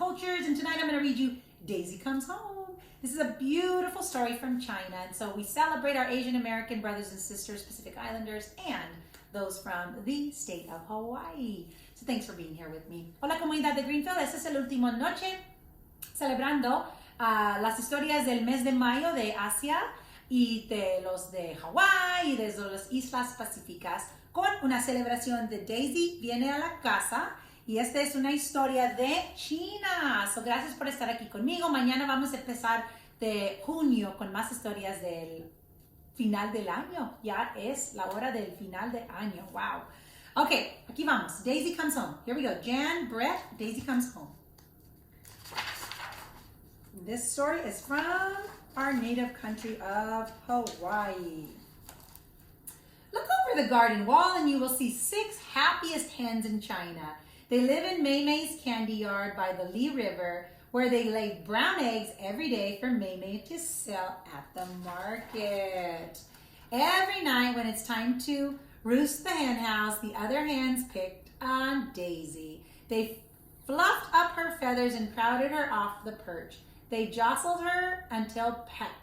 cultures, and tonight I'm going to read you Daisy Comes Home. This is a beautiful story from China, and so we celebrate our Asian American brothers and sisters, Pacific Islanders, and those from the state of Hawaii. So thanks for being here with me. Hola comunidad de Greenfield, esta es la última noche celebrando las historias del mes de mayo de Asia y de los de Hawái y de las Islas Pacíficas con una celebración de Daisy viene a la casa y esta es una historia de China. So, gracias por estar aquí conmigo. Mañana vamos a empezar de junio con más historias del final del año. Ya es la hora del final del año. Wow. Okay, aquí vamos. Daisy Comes Home. Here we go. Jan, Brett, Daisy Comes Home. This story is from our native country of Hawaii. Look over the garden wall and you will see 6 happiest hens in China. They live in Mei Mei's candy yard by the Li River, where they lay brown eggs every day for Mei Mei to sell at the market. Every night when it's time to roost the hen house, the other hens picked on Daisy. They fluffed up her feathers and crowded her off the perch. They jostled her until peck.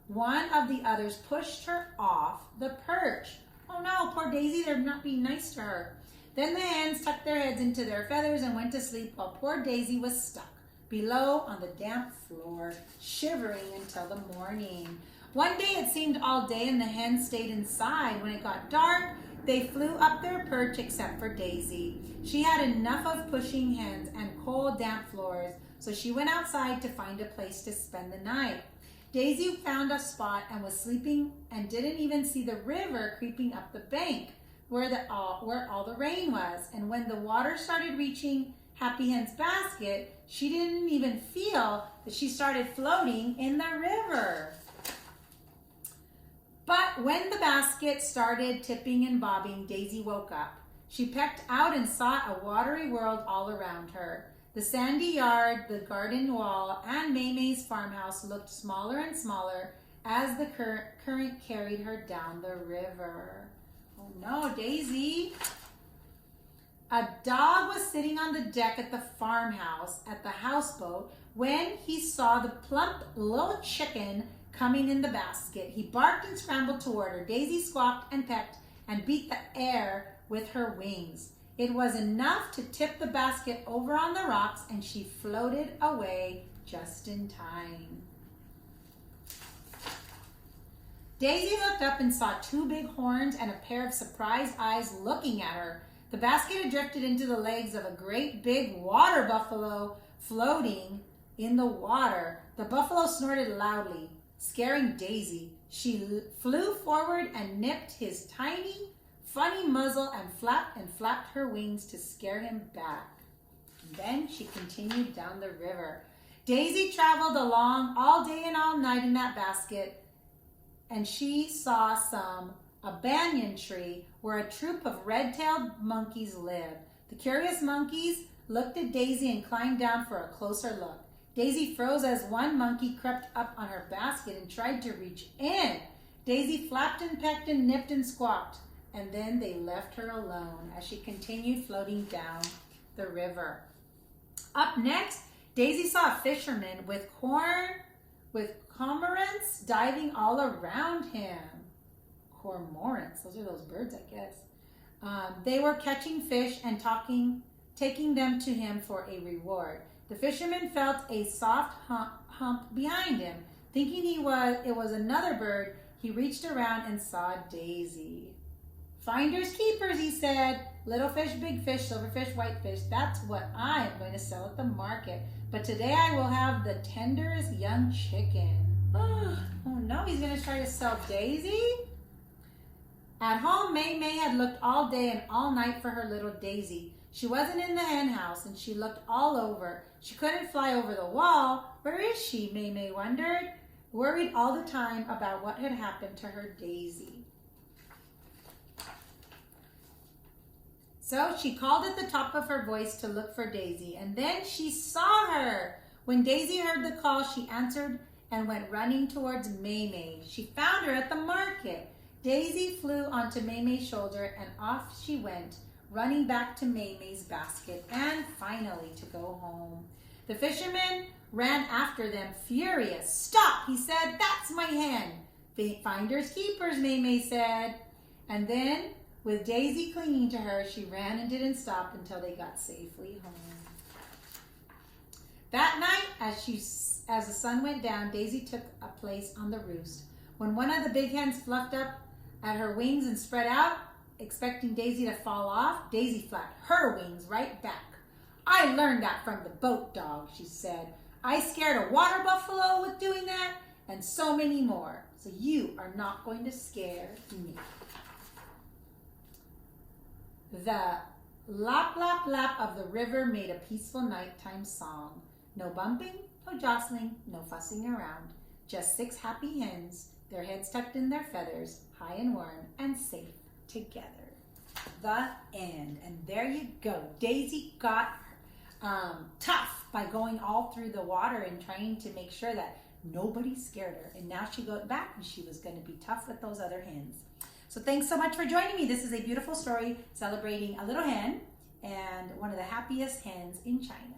One of the others pushed her off the perch. Oh no, poor Daisy, they're not being nice to her. Then the hens tucked their heads into their feathers and went to sleep while poor Daisy was stuck below on the damp floor, shivering until the morning. One day it seemed all day and the hens stayed inside. When it got dark, they flew up their perch except for Daisy. She had enough of pushing hens and cold, damp floors, so she went outside to find a place to spend the night. Daisy found a spot and was sleeping and didn't even see the river creeping up the bank where all the rain was. And when the water started reaching Happy Hen's basket, she didn't even feel that she started floating in the river. But when the basket started tipping and bobbing, Daisy woke up. She peeked out and saw a watery world all around her. The sandy yard, the garden wall, and Mei Mei's farmhouse looked smaller and smaller as the current carried her down the river. Oh no, Daisy! A dog was sitting on the deck at the farmhouse at the houseboat when he saw the plump little chicken coming in the basket. He barked and scrambled toward her. Daisy squawked and pecked and beat the air with her wings. It was enough to tip the basket over on the rocks, and she floated away just in time. Daisy looked up and saw 2 big horns and a pair of surprised eyes looking at her. The basket had drifted into the legs of a great big water buffalo floating in the water. The buffalo snorted loudly, scaring Daisy. She flew forward and nipped his tiny, funny muzzle and flapped her wings to scare him back. Then she continued down the river. Daisy traveled along all day and all night in that basket, and she saw a banyan tree where a troop of red-tailed monkeys lived. The curious monkeys looked at Daisy and climbed down for a closer look. Daisy froze as one monkey crept up on her basket and tried to reach in. Daisy flapped and pecked and nipped and squawked, and then they left her alone as she continued floating down the river. Up next, Daisy saw a fisherman with cormorants diving all around him. Cormorants, those are those birds, I guess. They were catching fish and taking them to him for a reward. The fisherman felt a soft hump behind him. Thinking it was another bird, he reached around and saw Daisy. Finders keepers, he said. Little fish, big fish, silver fish, white fish. That's what I am going to sell at the market. But today I will have the tenderest young chicken. Oh no, he's going to try to sell Daisy? At home, Mei Mei had looked all day and all night for her little Daisy. She wasn't in the hen house, and she looked all over. She couldn't fly over the wall. Where is she, Mei Mei wondered, worried all the time about what had happened to her Daisy. So she called at the top of her voice to look for Daisy, and then she saw her. When Daisy heard the call, she answered and went running towards Mei Mei. She found her at the market. Daisy flew onto Mei Mei's shoulder, and off she went, running back to Mei Mei's basket and finally to go home. The fisherman ran after them, furious. "Stop," he said. "That's my hen." "Finders keepers," May said. And then, with Daisy clinging to her, she ran and didn't stop until they got safely home. That night, as the sun went down, Daisy took a place on the roost. When one of the big hens fluffed up at her wings and spread out, expecting Daisy to fall off, Daisy flapped her wings right back. "I learned that from the boat dog," she said. "I scared a water buffalo with doing that, and so many more. So you are not going to scare me." The lap, lap, lap of the river made a peaceful nighttime song. No bumping, no jostling, no fussing around. Just 6 happy hens, their heads tucked in their feathers, high and warm and safe together. The end. And there you go. Daisy got tough by going all through the water and trying to make sure that nobody scared her. And now she got back and she was going to be tough with those other hens. So thanks so much for joining me. This is a beautiful story celebrating a little hen and one of the happiest hens in China.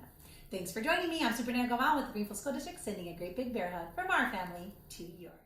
Thanks for joining me. I'm Super Nana Govan with the Greenfield School District, sending a great big bear hug from our family to yours.